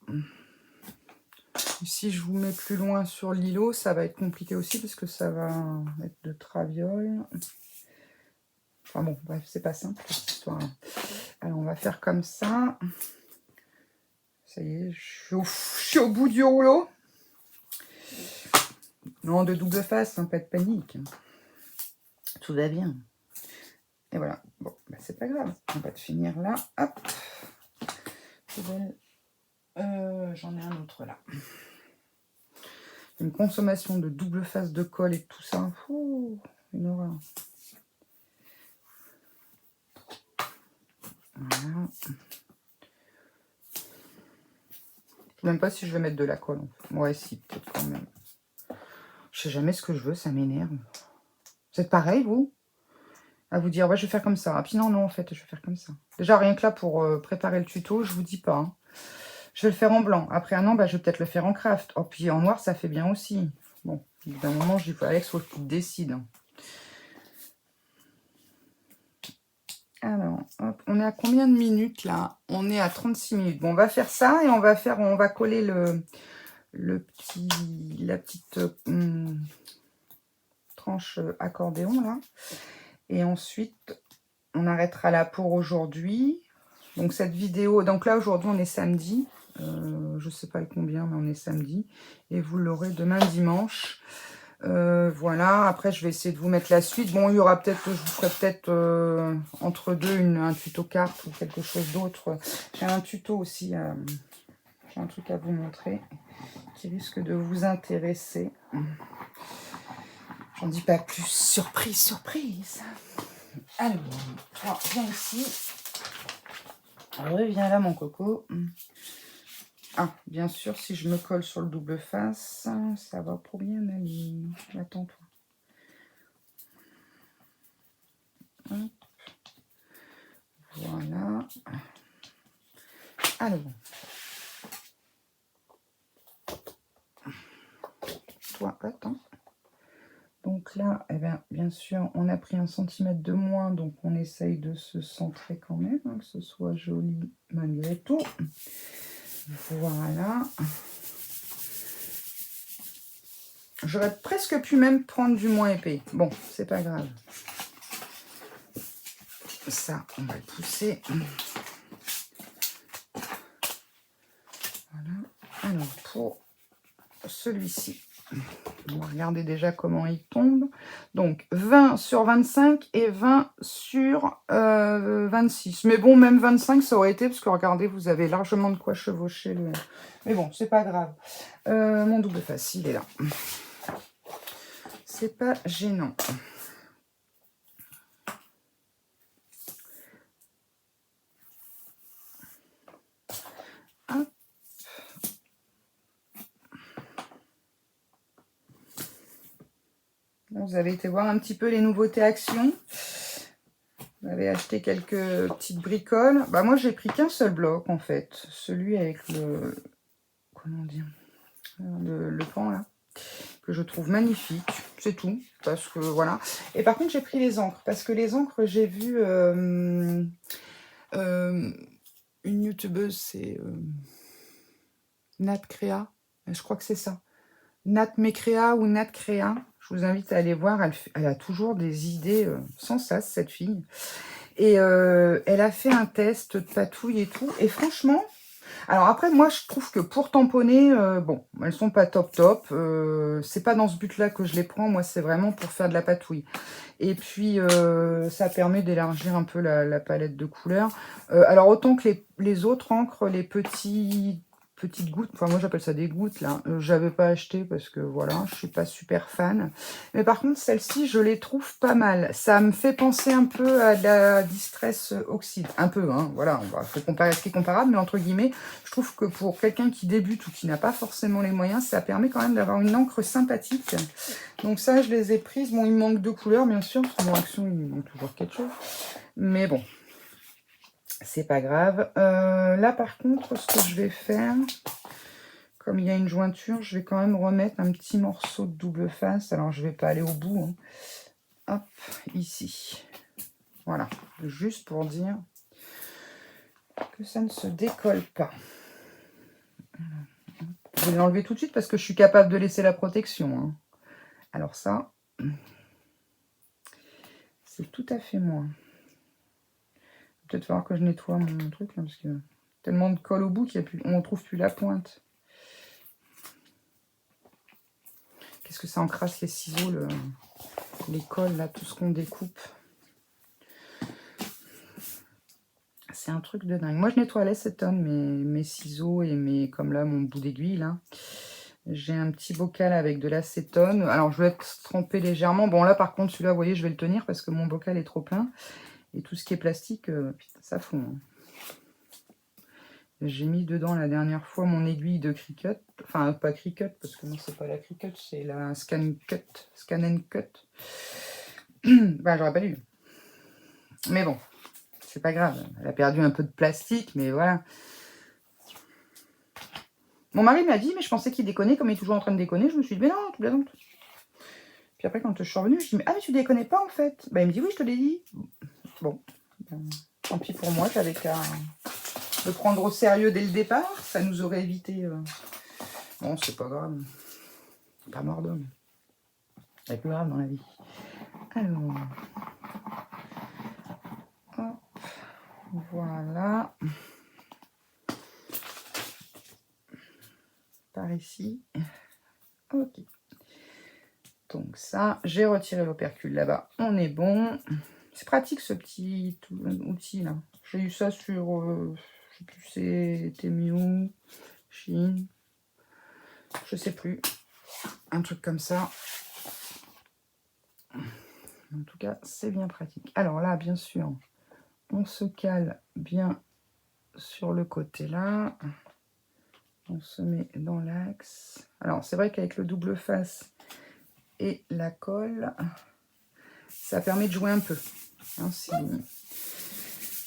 Si je vous mets plus loin sur l'îlot, ça va être compliqué aussi parce que ça va être de traviole. Enfin bon, bref, c'est pas simple cette histoire. Alors on va faire comme ça. Ça y est, je suis au bout du rouleau. Non, de double face, hein, pas de panique. Tout va bien. Et voilà. Bon, bah, c'est pas grave. On va te finir là. Hop. J'en ai un autre là. Une consommation de double face de colle et tout ça. Ouh, une horreur. Voilà. Je sais même pas si je vais mettre de la colle. Ouais, si, peut-être quand même. Je sais jamais ce que je veux, ça m'énerve. Vous êtes pareil, vous? À vous dire, ouais, je vais faire comme ça. Ah, puis non, en fait, je vais faire comme ça. Déjà, rien que là, pour préparer le tuto, je vous dis pas. Hein. Je vais le faire en blanc. Après un an, bah, je vais peut-être le faire en craft. Oh, puis en noir, ça fait bien aussi. Bon, d'un moment, je dis, Alex, faut que tu te décides. Alors, hop, on est à combien de minutes, là? On est à 36 minutes. Bon, on va faire ça et on va coller la petite tranche accordéon, là. Et ensuite, on arrêtera là pour aujourd'hui. Donc, cette vidéo... Donc là, aujourd'hui, on est samedi. Je ne sais pas le combien, mais on est samedi. Et vous l'aurez demain, dimanche. Voilà. Après, je vais essayer de vous mettre la suite. Bon, il y aura peut-être... Je vous ferai peut-être entre deux un tuto carte ou quelque chose d'autre. J'ai un tuto aussi. J'ai un truc à vous montrer qui risque de vous intéresser. J'en dis pas plus. Surprise, surprise. Alors, toi, viens ici. Reviens là, mon coco. Ah, bien sûr, si je me colle sur le double face, ça va pour bien aller. Attends-toi. Voilà. Alors. Toi, attends. Donc là, eh bien sûr, on a pris 1 cm de moins, donc on essaye de se centrer quand même, hein, que ce soit joli malgré tout. Voilà. J'aurais presque pu même prendre du moins épais. Bon, c'est pas grave. Ça, on va le pousser. Voilà. Alors, pour celui-ci, on va regarder déjà comment il tombe. Donc, 20 sur 25 et 20 sur 26. Mais bon, même 25, ça aurait été, parce que regardez, vous avez largement de quoi chevaucher le... Mais bon, c'est pas grave. Mon double face, il est là. C'est pas gênant. Hop. Bon, vous avez été voir un petit peu les nouveautés Action. Vous avez acheté quelques petites bricoles. Bah, moi, j'ai pris qu'un seul bloc, en fait. Celui avec le... Comment dire, le pan, là. Que je trouve magnifique. C'est tout. Parce que, voilà. Et par contre, j'ai pris les encres. Parce que les encres, j'ai vu... une youtubeuse, c'est Nat Créa. Je crois que c'est ça. Nat Mécréa ou Nat Créa. Je vous invite à aller voir. Elle a toujours des idées sans sas, cette fille. Et elle a fait un test de patouille et tout. Et franchement, alors après, moi, je trouve que pour tamponner, bon, elles sont pas top. C'est pas dans ce but-là que je les prends. Moi, c'est vraiment pour faire de la patouille. Et puis, ça permet d'élargir un peu la palette de couleurs. Alors, autant que les autres encres, les petits petites gouttes. Enfin, moi, j'appelle ça des gouttes, là. J'avais pas acheté parce que, voilà, je suis pas super fan. Mais par contre, celle-ci, je les trouve pas mal. Ça me fait penser un peu à de la Distress Oxide. Un peu, hein. Voilà, faut comparer ce qui est comparable. Mais entre guillemets, je trouve que pour quelqu'un qui débute ou qui n'a pas forcément les moyens, ça permet quand même d'avoir une encre sympathique. Donc ça, je les ai prises. Bon, il me manque 2 couleurs, bien sûr. Parce que mon Action, il me manque toujours quelque chose. Mais bon. C'est pas grave. Là, par contre, ce que je vais faire, comme il y a une jointure, je vais quand même remettre un petit morceau de double face. Alors, je vais pas aller au bout. Hein. Hop, ici. Voilà. Juste pour dire que ça ne se décolle pas. Je vais l'enlever tout de suite parce que je suis capable de laisser la protection. Hein. Alors ça, c'est tout à fait moi. Peut-être falloir que je nettoie mon truc là, parce que tellement de colle au bout qu'on ne trouve plus la pointe. Qu'est-ce que ça encrasse les ciseaux, les cols là, tout ce qu'on découpe. C'est un truc de dingue. Moi, je nettoie à l'acétone mes ciseaux et comme là, mon bout d'aiguille là. J'ai un petit bocal avec de l'acétone. Alors, je vais tremper légèrement. Bon, là, par contre, celui-là, vous voyez, je vais le tenir parce que mon bocal est trop plein. Et tout ce qui est plastique, putain, ça fond. Hein. J'ai mis dedans la dernière fois mon aiguille de Cricut. Enfin, pas Cricut, parce que non, c'est pas la Cricut, c'est la Scan and Cut. Ben, j'aurais pas dû. Mais bon, c'est pas grave. Elle a perdu un peu de plastique, mais voilà. Mon mari m'a dit, mais je pensais qu'il déconnait, comme il est toujours en train de déconner. Je me suis dit, mais non, tu plaisantes. Puis après, quand je suis revenue, je dis, mais, ah, mais tu déconnais pas, en fait. Ben, il me dit, oui, je te l'ai dit. Bon, ben, tant pis pour moi, j'avais qu'à le prendre au sérieux dès le départ. Ça nous aurait évité... Bon, c'est pas grave. Pas mort d'homme. C'est plus grave dans la vie. Alors... Hop. Voilà. Par ici. Ok. Donc ça, j'ai retiré l'opercule là-bas. On est bon. C'est pratique ce petit outil là. J'ai eu ça sur, je sais plus, c'est Temu, Chine, je sais plus. Un truc comme ça. En tout cas, c'est bien pratique. Alors là, bien sûr, on se cale bien sur le côté là. On se met dans l'axe. Alors, c'est vrai qu'avec le double face et la colle, ça permet de jouer un peu. Hein,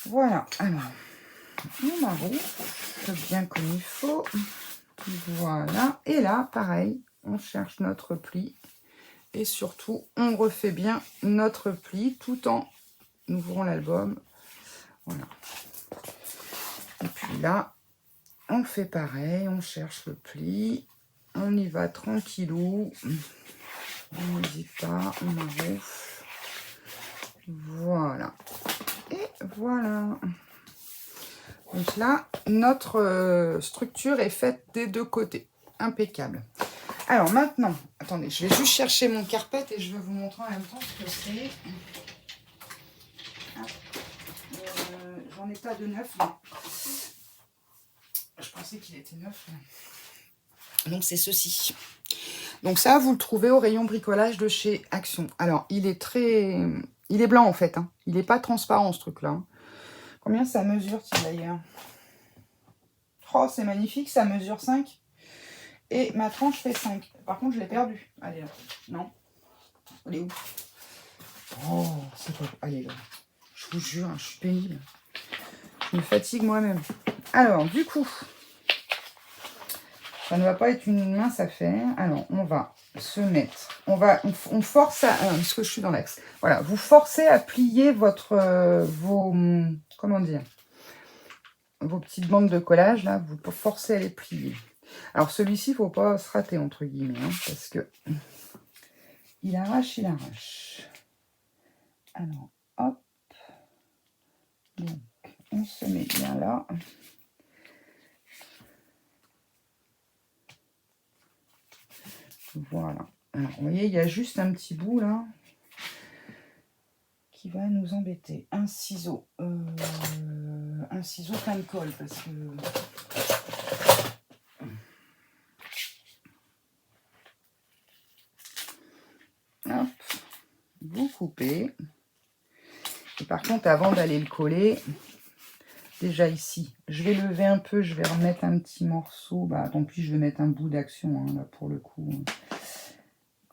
voilà. Alors, on m'arrive bien comme il faut. Voilà. Et là, pareil, on cherche notre pli. Et surtout, on refait bien notre pli tout en ouvrant l'album. Voilà. Et puis là, on fait pareil, on cherche le pli. On y va tranquillou. On n'hésite pas, on m'arrive. Voilà. Et voilà. Donc là, notre structure est faite des deux côtés. Impeccable. Alors maintenant, attendez, je vais juste chercher mon carpet et je vais vous montrer en même temps ce que c'est. J'en ai pas de neuf. Non. Je pensais qu'il était neuf. Donc c'est ceci. Donc ça, vous le trouvez au rayon bricolage de chez Action. Alors, il est blanc en fait. Hein. Il n'est pas transparent ce truc-là. Hein. Combien ça mesure, tiens d'ailleurs? Oh, c'est magnifique, ça mesure 5. Et ma tranche fait 5. Par contre, je l'ai perdu. Allez, là. Non. Elle est où? Oh, c'est pas... Allez, là. Je vous jure, hein, je suis pénible. Je me fatigue moi-même. Alors, du coup, ça ne va pas être une mince affaire. Alors, on va se mettre... On force à... parce que je suis dans l'axe. Voilà, vous forcez à plier vos... Comment dire? Vos petites bandes de collage, là, vous forcez à les plier. Alors, celui-ci, il ne faut pas se rater, entre guillemets, hein, parce que il arrache, il arrache. Alors, hop. Donc, on se met bien là. Voilà. Alors, vous voyez, il y a juste un petit bout, là, qui va nous embêter. Un ciseau plein de colle, parce que découper. Et par contre, avant d'aller le coller, déjà ici, je vais lever un peu, je vais remettre un petit morceau. Bah, tant pis, je vais mettre un bout d'action, hein, là, pour le coup.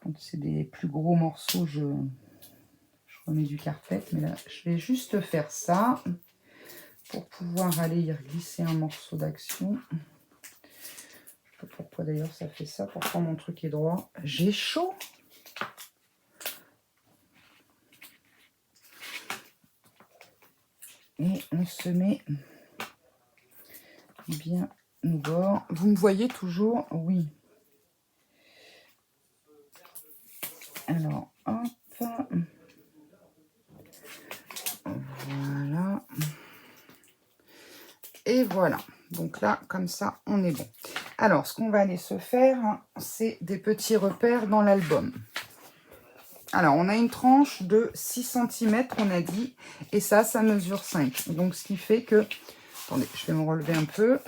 Quand c'est des plus gros morceaux, je remets du carpet. Mais là, je vais juste faire ça pour pouvoir aller y glisser un morceau d'action. Je sais pas pourquoi d'ailleurs ça fait ça. Pourquoi mon truc est droit. J'ai chaud. Et on se met bien au bord. Vous me voyez toujours? Oui. Alors, hop. Voilà. Et voilà. Donc là, comme ça, on est bon. Alors, ce qu'on va aller se faire, hein, c'est des petits repères dans l'album. Alors, on a une tranche de 6 cm, on a dit, et ça mesure 5. Donc, ce qui fait que... Attendez, je vais me relever un peu.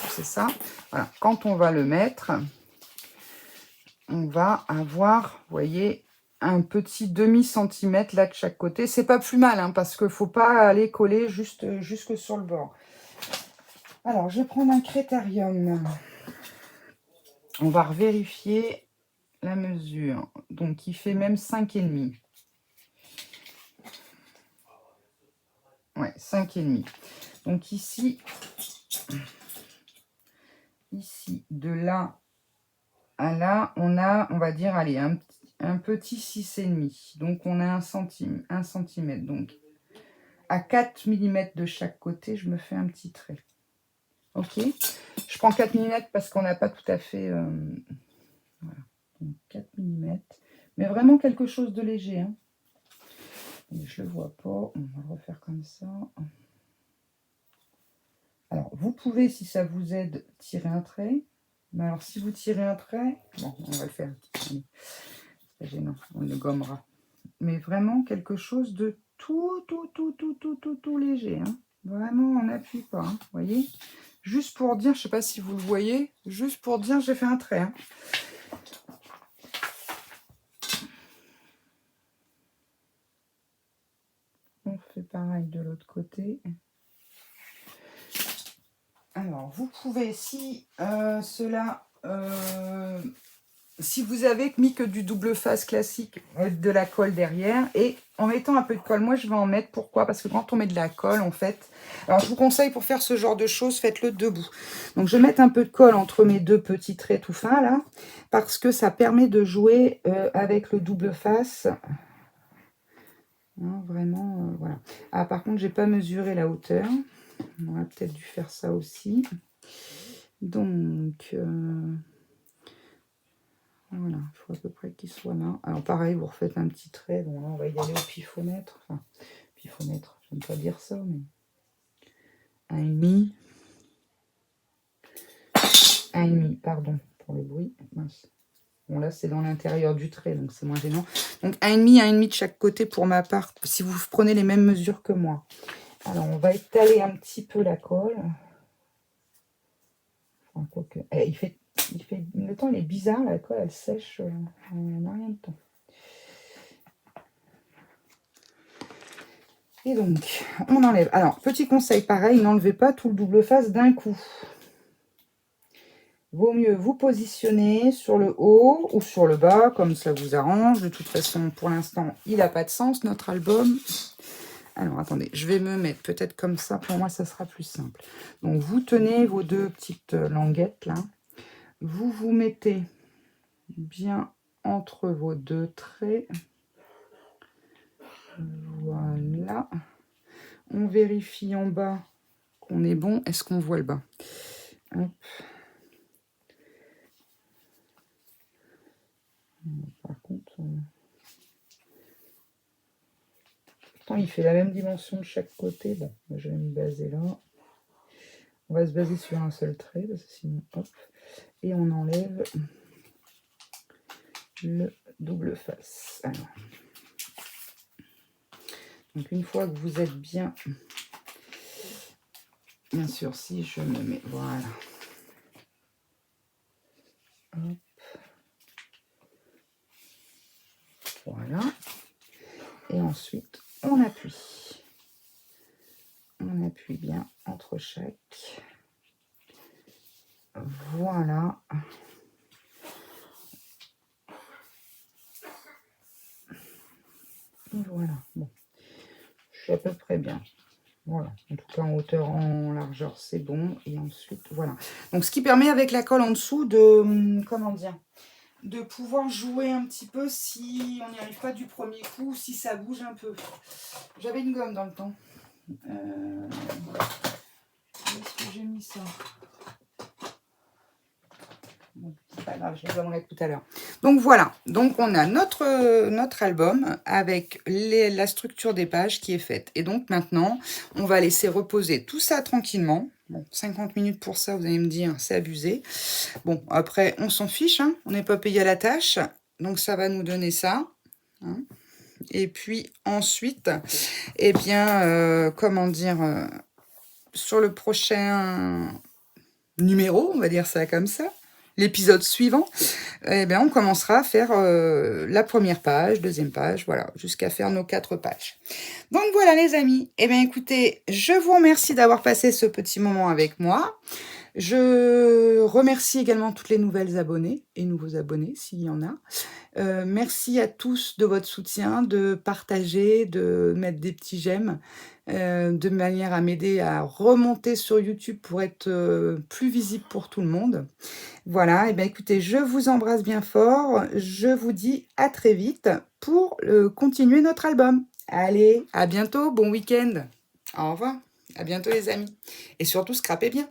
C'est ça. Voilà. Quand on va le mettre, on va avoir, vous voyez, un petit demi-centimètre là de chaque côté. C'est pas plus mal, hein, parce qu'il ne faut pas aller coller jusque sur le bord. Alors, je vais prendre un critérium. On va revérifier la mesure. Donc, il fait même 5,5. Ouais, 5,5. Donc, ici, de là à là, on a, on va dire, allez, un petit 6,5. Donc, on a 1 centimètre. Donc, à 4 mm de chaque côté, je me fais un petit trait. Ok, je prends 4 mm parce qu'on n'a pas tout à fait... voilà, donc 4 mm. Mais vraiment quelque chose de léger. Hein. Je ne le vois pas, on va le refaire comme ça. Alors, vous pouvez, si ça vous aide, tirer un trait. Mais alors, si vous tirez un trait... Bon, on va le faire. C'est pas gênant, on le gommera. Mais vraiment quelque chose de tout léger. Hein. Vraiment, on n'appuie pas. Hein. Vous voyez? Juste pour dire, je ne sais pas si vous le voyez, juste pour dire, j'ai fait un trait. Hein. On fait pareil de l'autre côté. Alors, vous pouvez, si si vous avez mis que du double face classique, de la colle derrière, et en mettant un peu de colle, moi je vais en mettre, pourquoi? Parce que quand on met de la colle, en fait, alors je vous conseille pour faire ce genre de choses, faites-le debout. Donc je vais mettre un peu de colle entre mes deux petits traits tout fins là, parce que ça permet de jouer avec le double face. Hein, vraiment, voilà. Ah, par contre, j'ai pas mesuré la hauteur. On aurait peut-être dû faire ça aussi. Donc, voilà, il faut à peu près qu'il soit là. Alors, pareil, vous refaites un petit trait. Bon, là, on va y aller au pifomètre. Enfin, pifomètre, j'aime pas dire ça, mais 1,5. 1,5, pardon, pour le bruit. Mince. Bon, là, c'est dans l'intérieur du trait, donc c'est moins gênant. Donc, 1,5 de chaque côté pour ma part, si vous prenez les mêmes mesures que moi. Alors, on va étaler un petit peu la colle. Enfin, quoique... le temps, il est bizarre, la colle, elle sèche en rien de temps. Et donc, on enlève. Alors, petit conseil, pareil, n'enlevez pas tout le double face d'un coup. Vaut mieux vous positionner sur le haut ou sur le bas, comme ça vous arrange. De toute façon, pour l'instant, il n'a pas de sens, notre album. Alors, attendez, je vais me mettre peut-être comme ça. Pour moi, ça sera plus simple. Donc, vous tenez vos deux petites languettes, là. Vous vous mettez bien entre vos deux traits. Voilà. On vérifie en bas qu'on est bon. Est-ce qu'on voit le bas? Hop. Par contre, pourtant, il fait la même dimension de chaque côté. Bon, je vais me baser là. On va se baser sur un seul trait, parce que sinon, hop. Et on enlève le double face. Alors. Donc, une fois que vous êtes bien sûr, si je me mets, voilà. Hop. Voilà. Et ensuite, on appuie. On appuie bien entre chaque. Voilà. Et voilà. Bon. Je suis à peu près bien. Voilà. En tout cas, en hauteur, en largeur, c'est bon. Et ensuite, voilà. Donc, ce qui permet avec la colle en dessous de, comment dire, de pouvoir jouer un petit peu si on n'y arrive pas du premier coup, si ça bouge un peu. J'avais une gomme dans le temps. Où est-ce que j'ai mis ça? Bon, c'est pas grave, je vais vous montrer tout à l'heure. Donc voilà, donc on a notre album avec la structure des pages qui est faite. Et donc maintenant, on va laisser reposer tout ça tranquillement. Bon, 50 minutes pour ça, vous allez me dire, c'est abusé. Bon, après, on s'en fiche, hein, on n'est pas payé à la tâche. Donc ça va nous donner ça. Hein. Et puis ensuite, eh bien, comment dire, sur le prochain numéro, on va dire ça comme ça, l'épisode suivant, eh bien, on commencera à faire la première page, deuxième page, voilà, jusqu'à faire nos 4 pages. Donc voilà les amis, eh bien écoutez, je vous remercie d'avoir passé ce petit moment avec moi. Je remercie également toutes les nouvelles abonnées et nouveaux abonnés s'il y en a. Merci à tous de votre soutien, de partager, de mettre des petits j'aime, de manière à m'aider à remonter sur YouTube pour être plus visible pour tout le monde. Voilà, et bien écoutez, je vous embrasse bien fort. Je vous dis à très vite pour continuer notre album. Allez, à bientôt, bon week-end. Au revoir, à bientôt les amis. Et surtout, scrapez bien.